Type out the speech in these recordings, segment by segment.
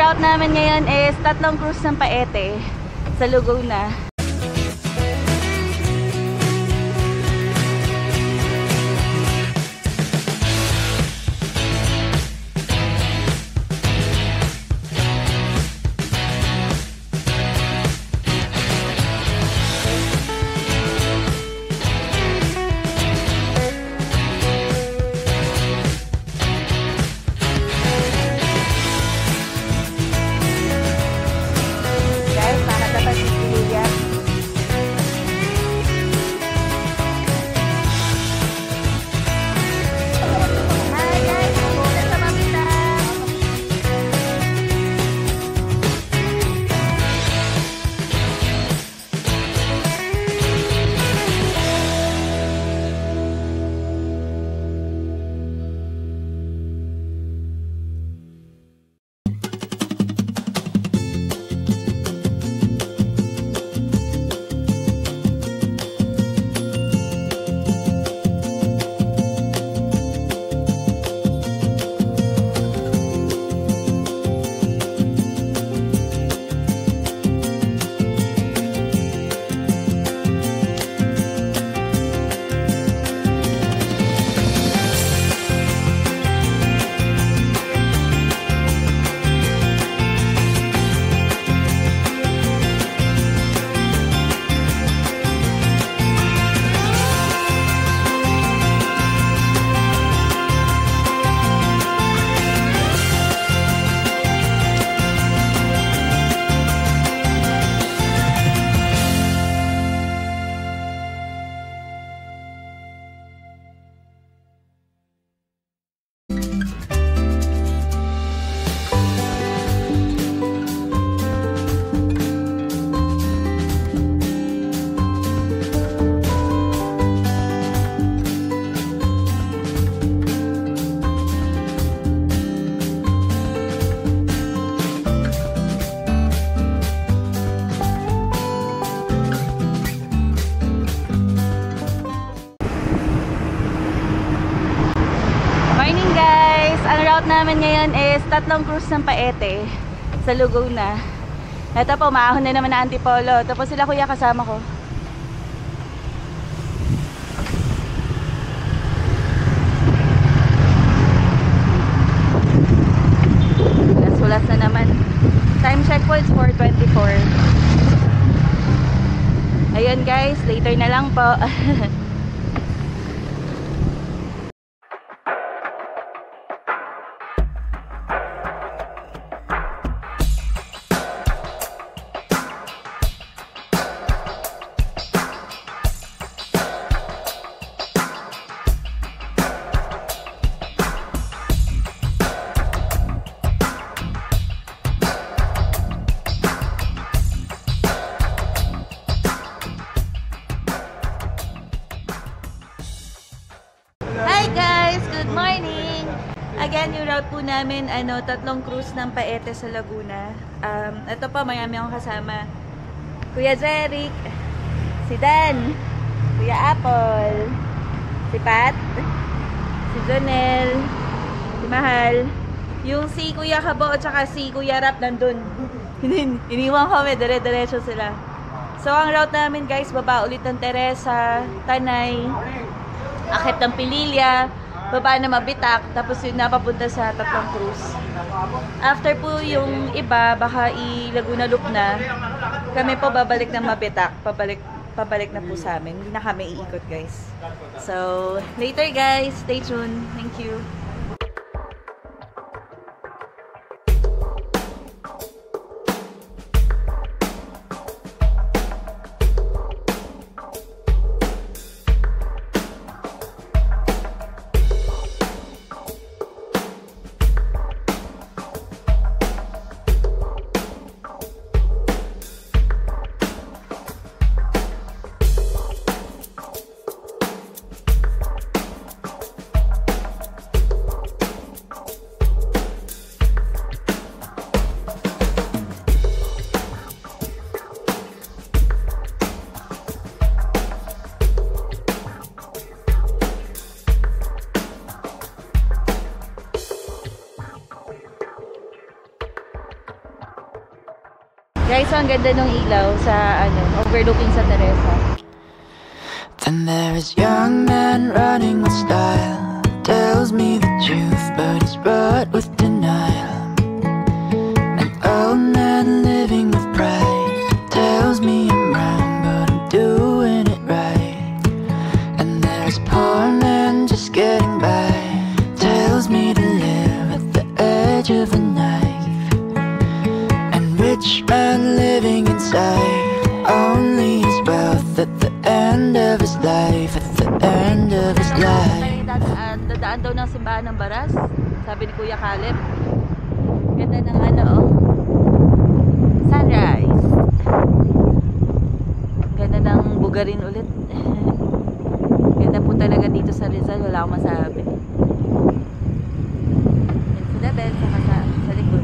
route namin ngayon is tatlong cruise ng Paete sa Laguna. Namin ngayon is tatlong cruise ng Paete sa Laguna. Ito po, maahon na naman na Antipolo. Tapos sila kuya kasama ko. Ulas na naman. Time check po is 4:24. Ayun guys, later na lang po. Again, yung route po namin, tatlong cruise ng Paete sa Laguna. Ito pa, mayami akong kasama. Kuya Jeric, si Dan, Kuya Apple, si Pat, si Jonel, si Mahal, yung si Kuya Kabo at saka si Kuya Rap nandun. Iniwan kami, dire-diretso sila. So, ang route namin guys, baba ulit ng Teresa, Tanay, akit ng Pililya, baba na Mabitak, tapos yun napapunta sa tatlong cruise. After po yung iba, baka i-Laguna Loop na, kami po babalik ng Mabitak, pabalik na po sa amin. Hindi na kami iikot guys. So, later guys, stay tuned. Thank you. Guys, ang ganda ng ilaw sa overlooking sa Teresa. Then there is young man running with style, tells me the truth but he's brought with denial. An old man living with pride tells me I'm wrong but I'm doing it right. And there's a poor man just getting by, tells me to live at the edge of a knife. And rich man living inside, only his wealth at the end of his life, at the end of his life. Dadaan daw ng simbahan ng Baras, sabi ni Kuya Caleb. Ganda ng sunrise. Ganda ng Bugarin ulit. Ganda po talaga dito sa Rizal, wala akong masabi. Yan sila Ben, sa likod.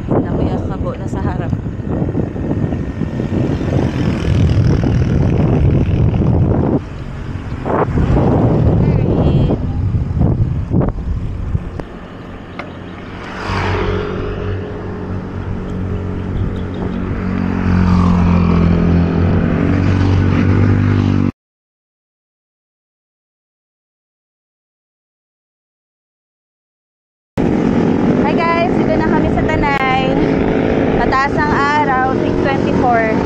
Sila Kuya Kabo na sa harap. Mataas ang araw, 6:24.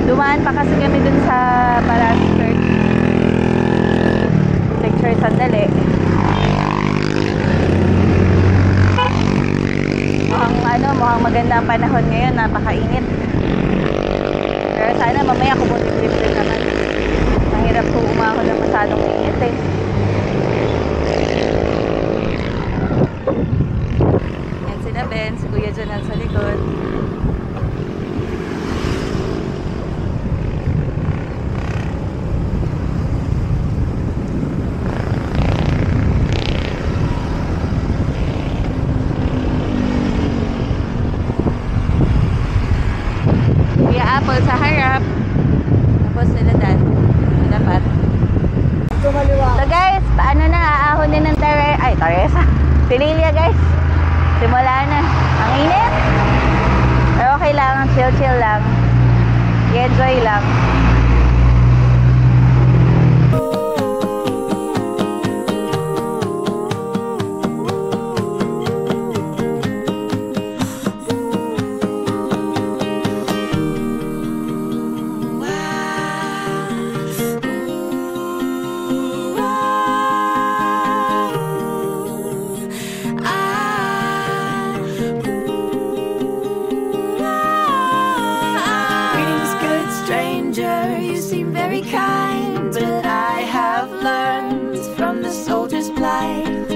Dumaan pa kasi kami dun sa Baras Church. Lecture sandali. Mukhang maganda ang panahon ngayon, napakainit. Pero sana mamaya kumulit-lit din naman. Mahirap po umahon ng masadong init eh. Ben, si Kuya Janal sa likod. Kuya Apple sa harap. Tapos sila Dan. Dapat. So guys, paano na aahonin ng Teresa? Pililia guys. Simula na. Ang init. Pero okay lang. Chill lang. I-enjoy lang.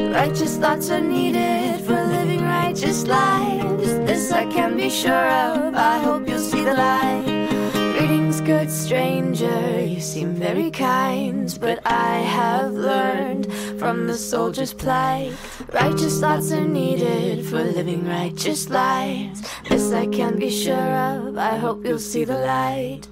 Righteous thoughts are needed for living righteous lives. This I can be sure of, I hope you'll see the light. Greetings, good stranger, you seem very kind, but I have learned from the soldier's plight. Righteous thoughts are needed for living righteous lives. This I can be sure of, I hope you'll see the light.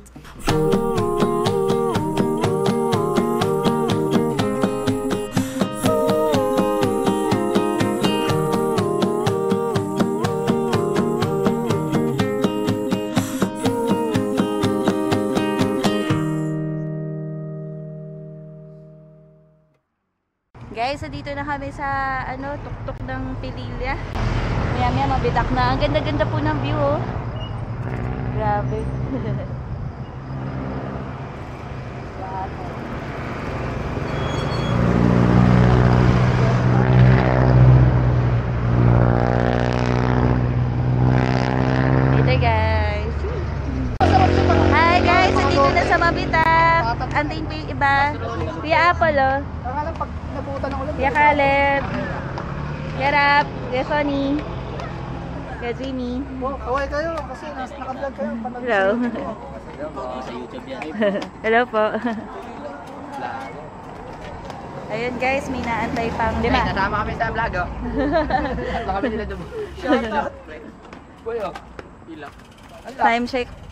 Guys, so dito na kami sa tuktok ng Pililia. Maya mabitak na. Ang ganda-ganda po ng view oh. Grabe. Dito guys. Hi guys, so dito na sa Mabitak. Antayin po yung iba. Kuya Apple oh. Kuya Caleb, Kuya Rap, Kuya Sonny, Kuya Jimmy. Kaway kayo kasi naka-vlog kayo. Hello. Hello po. Ayun guys, may naantay pang 5. Kasama kami sa vlog oh. Tatlo kami nila doon. Shoutout. Kuya, ilang.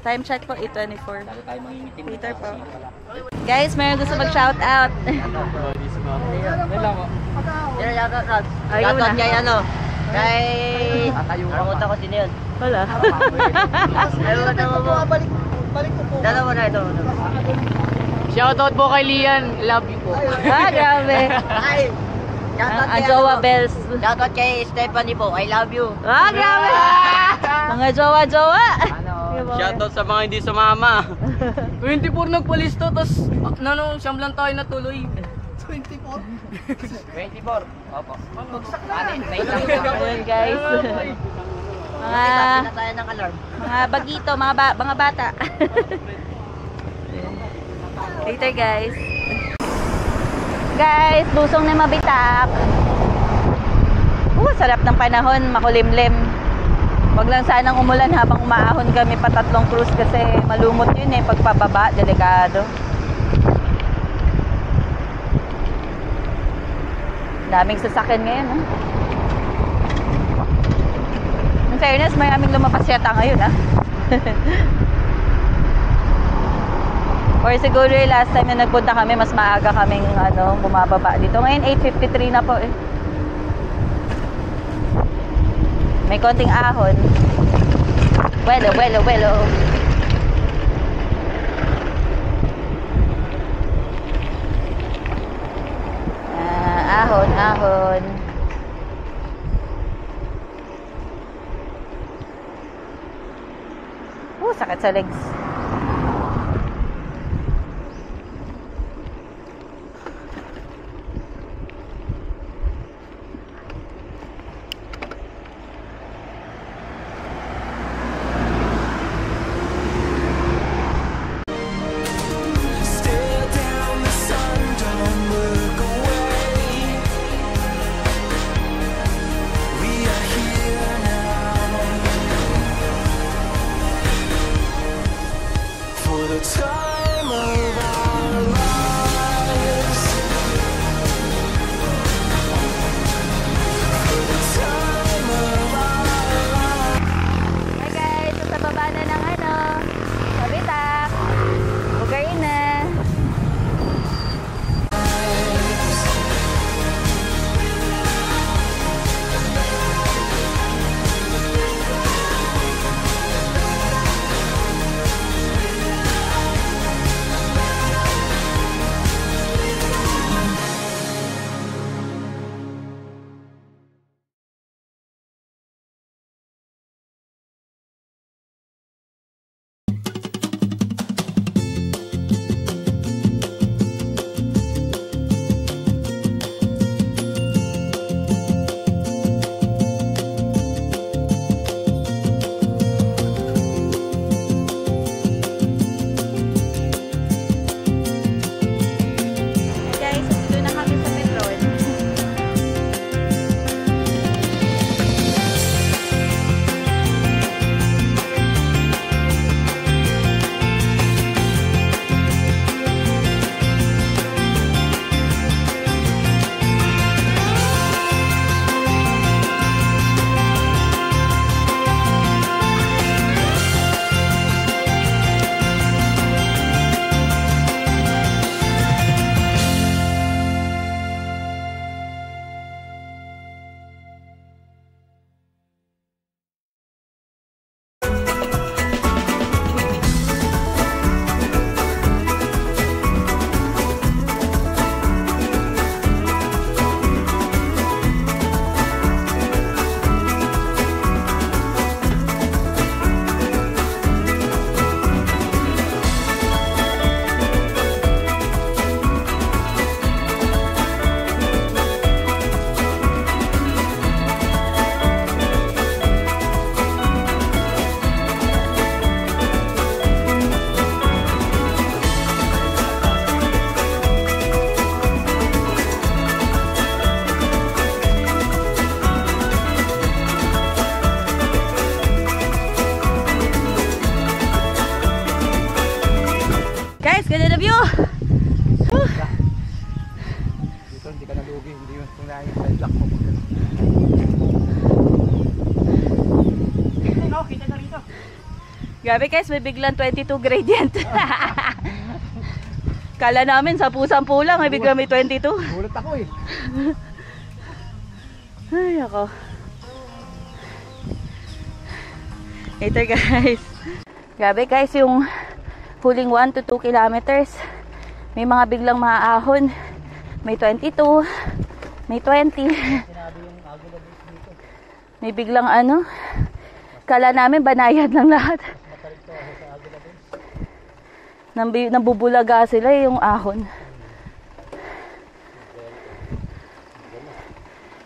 Time check po, 8:24. Later po. Guys, mayroon gusto mag-shout out. Sino shoutout, Rods? Ay, ikaw Shoutout na. kay ano? Kay... Tatayo ka pa. Naramutan ko sino yun. Wala. Naramutan mo po. Balik ko po. Dalawa na ito. Shoutout po kay Lian. Love you po. Ah, grabe. Ay! Shoutout Ang kay jowa ano? bells. Shoutout kay Stephanie po. I love you. Ah, grabe. Mga jowa-jowa. Shoutout sa mga hindi sumama. 24 nagpalisto, tapos siyam lang tayo natuloy. 24. 24. Opo. Ayun guys. Kita tayo ng alarm. Mga bagito, mga bata. Later guys. Guys, busong na mabitak. Sarap ng panahon, makulimlim. Wag lang sanang umulan habang umaahon kami pa 3 cruise kasi malumot yun eh, pagpababa, delikado. Daming sasakyan ngayon, ha? In fairness, maraming lumabas yata ngayon, ha? Or siguro yung last time na nagpunta kami, mas maaga kaming bumababa dito. Ngayon, 8:53 na po, eh. May konting ahon. Welo. Ahon. Sakit sa legs. Ganda na view! Dito hindi ka nalugi, hindi yung tunay sa black mo. Kita na rito. Grabe guys, may biglang 22 gradient. Kala namin sa pusang pulang, may biglang may 22. Gulat ako eh. Ay, ako. Later guys. Grabe guys, yung huling 1 to 2 kilometers. May mga biglang maaahon. May 22. May 20. May biglang ano. Kala namin banayad lang lahat. Nambubulaga sila yung ahon.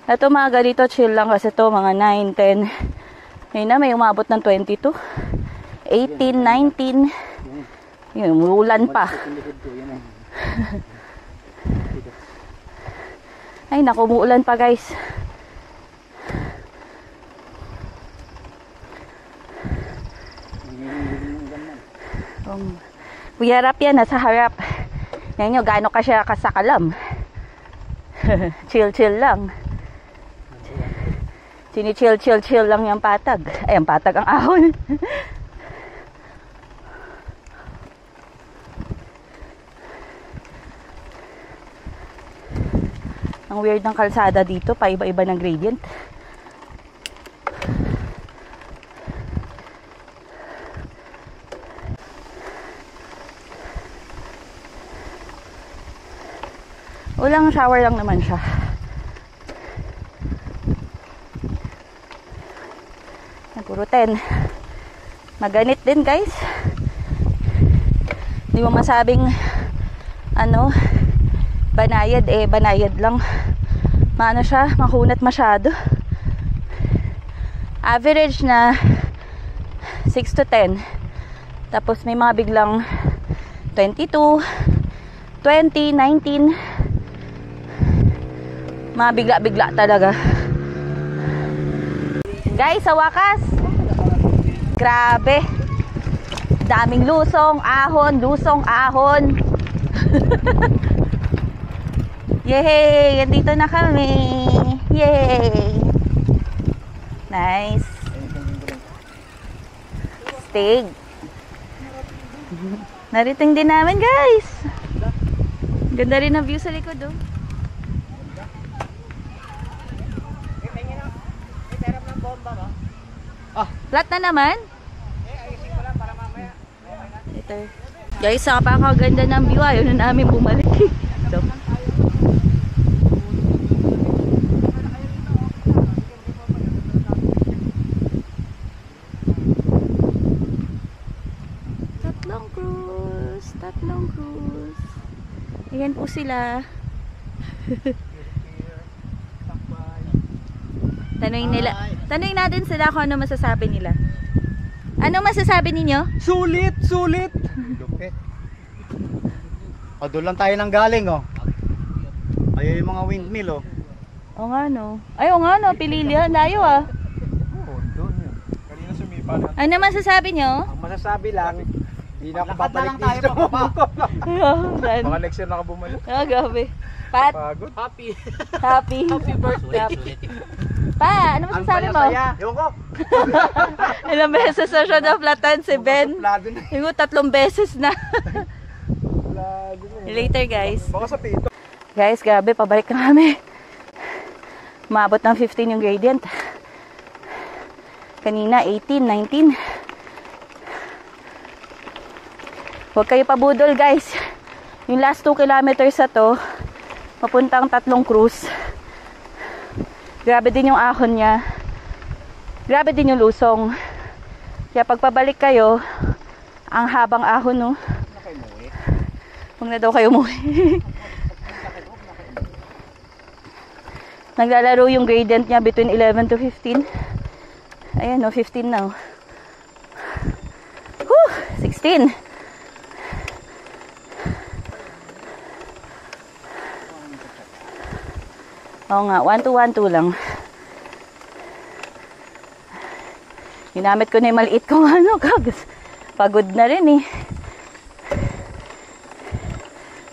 Ito mga ganito chill lang kasi to mga 9, 10. Ngayon na may umabot ng 22, 18, 19. Yun, ulan pa. Ay naku, umuulan pa guys. Buyarap yan, nasa harap. Yan nyo, gaano ka siya kasakalam. Chill lang. Chill lang yung patag. Ay, ang patag ang ahon. Ang weird ng kalsada dito, paiba-iba ng gradient. Walang shower lang naman siya. Puro 10. Maganit din guys. Hindi mo masabing ano, banayad banayad lang. Maano siya, makunat masyado. Average na 6 to 10. Tapos may mga biglang 22, 20, 19. Mga bigla-bigla talaga. Guys, sa wakas, grabe. Daming lusong, ahon. Yay! Andito na kami. Yay! Nice. Steak. Nariting din namin, guys. Ganda rin ang view sa likod, oh. Flat na naman? Ito. Guys, napakaganda ng view. Ayaw na namin bumalik. So. Tatlong cruise. Ayan po sila. Tanungin natin sila kung ano masasabi nila. Ano masasabi ninyo? Sulit! O, doon lang tayo nang galing, oh. Ayun yung mga windmill, oh. Oo nga, no. Ay, oo nga, no. Pililya. Layo, ah. Oo, doon yun. Kanina sumipa na. Ano masasabi nyo? Ang masasabi lang, hindi na ako babalik dito. Mga next year na ako bumalik. Oh, gabi. Pat? Pagod. Happy. Happy. Happy birthday. Pa, ano masasabi mo? Yoko. Ilang beses na siya na-flatan si Ben. Suplado na. Yung 3 beses na. Suplado na. Later, guys. Baka sa pito. Guys, grabe, pabalik na kami. Maabot ng 15 yung gradient. Kanina, 18, 19. Huwag kayo pabudol, guys. Yung last 2 kilometers na to, papuntang 3 cruise. Grabe din yung ahon niya. Grabe din yung lusong. Kaya pagpabalik kayo, ang habang ahon, no? Huwag na daw kayo umuwi. Naglalaro yung gradient niya between 11 to 15. Ayan, no, 15 na. Whew, 16. Oo nga, 1 to 1 2 lang. Ginamit ko na yung maliit kong ano, kagas. Pagod na rin eh.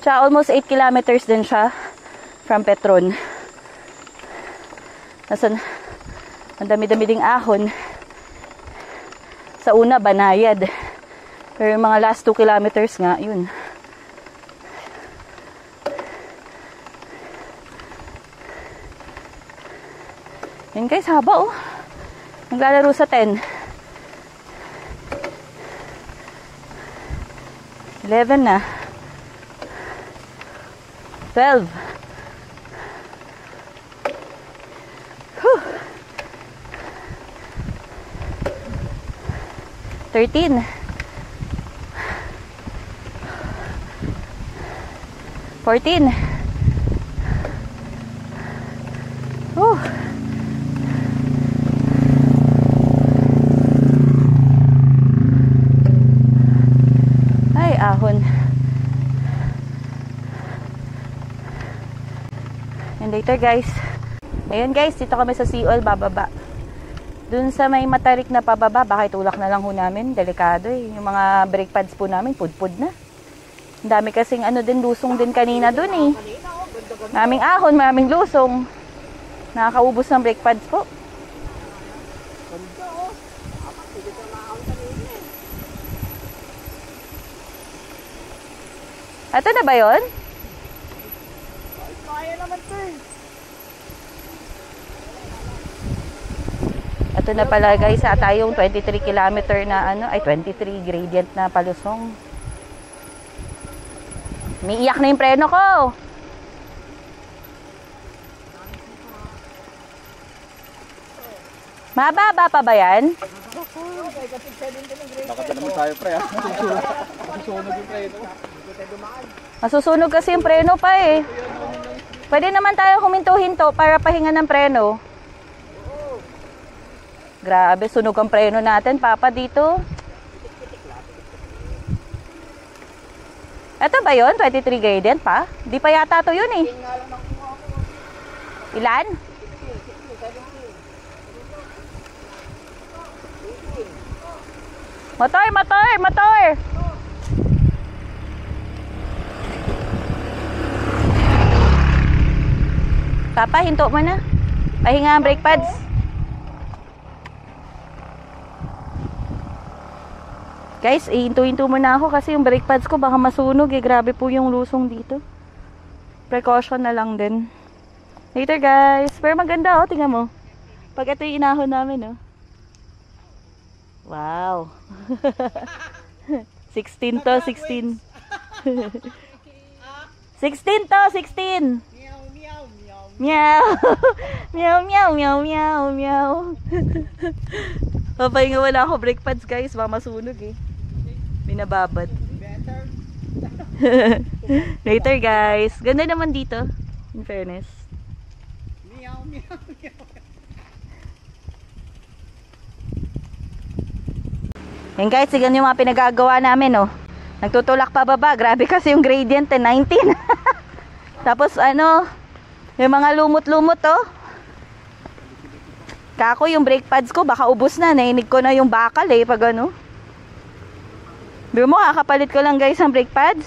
Tsaka almost 8 kilometers din siya from Petron. Nasa, ang dami-dami ding ahon. Sa una, banayad. Pero yung mga last 2 kilometers nga, yun. Yan guys, haba oh. Naglalaro sa 10. 11 na. 12. Whew. 13. 14. Whew. Ay, ahon. And later guys. Ayun guys, dito kami sa Seaol, bababa. Dun sa may matarik na pababa, baka itulak na lang ho namin. Delikado eh. Yung mga brake pads po namin, pudpud na. Ang dami kasing ano din, lusong din kanina dun eh. Maraming ahon, maraming lusong. Nakakaubos ng brake pads po. Ito na ba yun? Kaya naman to eh. Ito na pala guys, tayong 23 kilometer na ano, ay 23 gradient na palusong. Umiiyak na yung preno ko. Mababa pa ba yan? Bakit naman tayo pre ha? Masusunog yung preno. Masusunog kasi yung preno pa eh. Pwede naman tayo huminto-hinto para pahinga ng preno. Grabe, sunog ang preno natin, Papa, dito. Ito ba yun? 23 gradient pa? Di pa yata to yun eh. Ilan? Motor, motor, motor! Papa, hinto mo na. Pahinga ang brake pads. Guys, hinto-hinto muna ako kasi yung brake pads ko baka masunog eh. Grabe po yung lusong dito. Precaution na lang din. Later guys. Pero maganda oh, tingnan mo. Pag ito yung inahon namin oh. Wow. 16 to, 16. 16 to, 16. Meow. Meow, meow, meow, meow, meow. Papahinga wala ako brake pads guys. Baka masunog eh. Binababad. Later guys. Ganda naman dito. In fairness. Meow, meow, meow. Yan guys, sigan yung mga pinagagawa namin oh. Nagtutulak pa baba. Grabe kasi yung gradient eh, 19. Tapos ano, yung mga lumot-lumot oh. Kako yung brake pads ko baka ubos na. Nainig ko na yung bakal eh pag ano. Biro mo, kakapalit ko lang guys ang brake pads.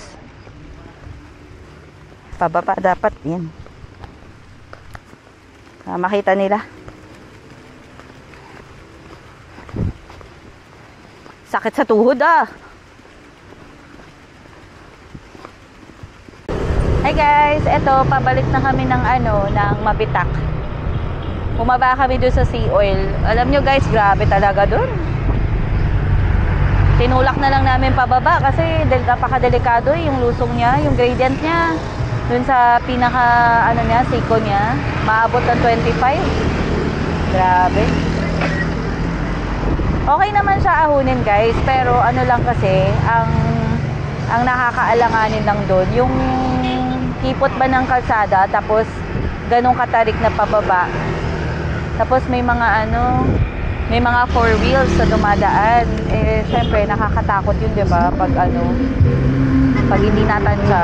Pababa dapat yan. Makita nila. Sakit sa tuhod ah. Hi guys, eto pabalik na kami ng ano, ng Mabitak. Bumaba kami doon sa Seaol. Alam nyo guys, grabe talaga doon. Tinulak na lang namin pababa kasi napakadelikado yung lusong niya, yung gradient niya. Doon sa pinaka ano niya, siko niya, maabot ng 25. Grabe. Okay naman siya ahunin guys, pero ano lang kasi, ang nakakaalanganin lang doon, yung kipot ba ng kalsada, tapos ganong katarik na pababa. Tapos may mga ano, may mga four wheels sa dumadaan. Eh, syempre, nakakatakot yun, di ba? Pag ano, pag hindi natansya.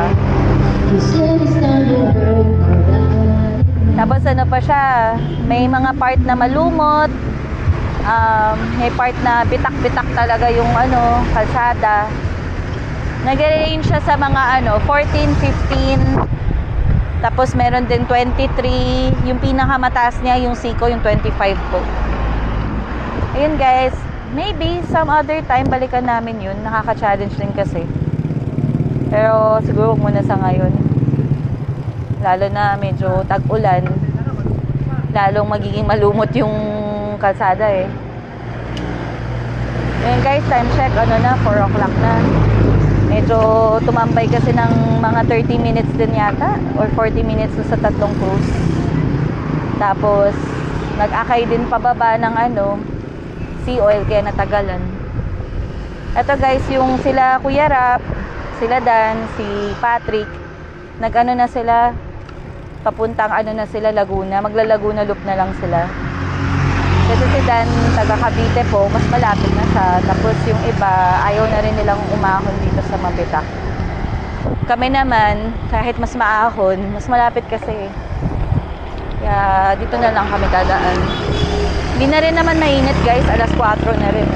Tapos ano pa siya, may mga part na malumot. May part na bitak-bitak talaga yung ano, kalsada. Nag-range siya sa mga ano, 14, 15. Tapos meron din 23. Yung pinakamataas niya, yung siko, yung 25 po. Ayun guys, maybe some other time balikan namin yun. Nakaka-challenge din kasi. Pero siguro muna sa ngayon. Lalo na medyo tag-ulan. lalong magiging malumot yung kalsada eh. Ngayon guys, time check, ano na, 4 o'clock na. Medyo tumambay kasi ng mga 30 minutes din yata or 40 minutes sa tatlong cruise. Tapos nag-akay din pababa ng sea oil kaya natagalan. Ito guys, yung sila Kuya Rap, sila Dan, si Patrick, nag-ano na sila, papuntang na sila Laguna, magla-Laguna loop na lang sila. Kasi si Dan, taga Cavite po, mas malapit na siya. Tapos yung iba, ayaw na rin nilang umahon dito sa Mabitak. Kami naman, kahit mas maahon, mas malapit kasi. Kaya dito na lang kami dadaan. Hindi na rin naman mainit guys, alas 4 na rin.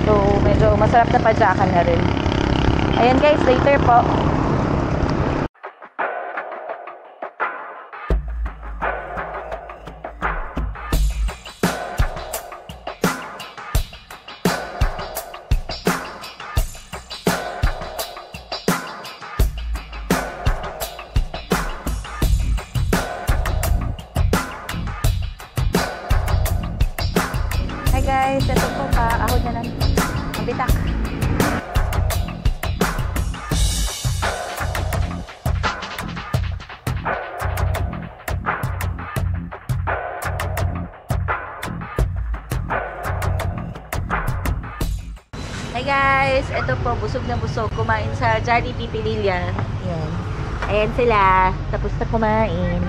So medyo masarap na padyakan na rin. Ayan guys, later po. Guys, ito po pa, ahod na lang. Mabitak. Hi guys, ito po, busog na busog. Kumain sa Jollibee Pililla. Yan. Ayan sila. Tapos na kumain.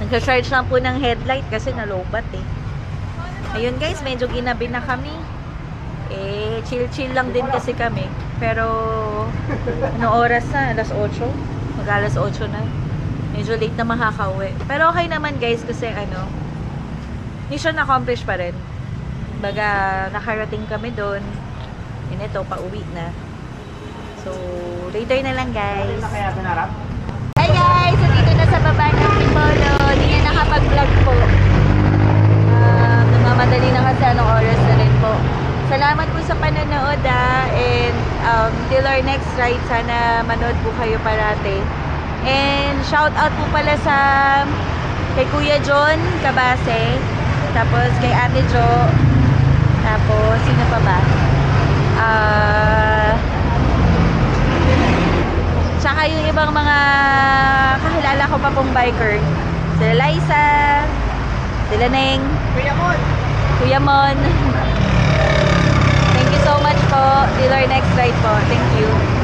Nagsa-charge lang po ng headlight kasi nalobat eh. Ayun guys, medyo ginabi na kami. Chill-chill lang din kasi kami. Pero, ano oras na? Alas 8? Mag-alas 8 na. Medyo late na makakauwi. Pero okay naman guys, kasi mission accomplished pa rin. Baga, nakarating kami doon. Yun ito, pauwi na. So, later na lang guys. Hi guys! So, dito na sa baba ng Tipolo. Hindi na nakapag-vlog po. Nagmamadali na kasi anong oras na rin po. Salamat po sa panonood and till our next ride, sana manood po kayo parate. And shout out po pala sa kay Kuya John Cabase, tapos kay Ate Jo, tapos sino pa ba? Tsaka yung ibang mga kakilala ko pa pong biker. Sila Liza, sila Neng, Kuya Mon. Thank you so much po. Till our next ride po. Thank you.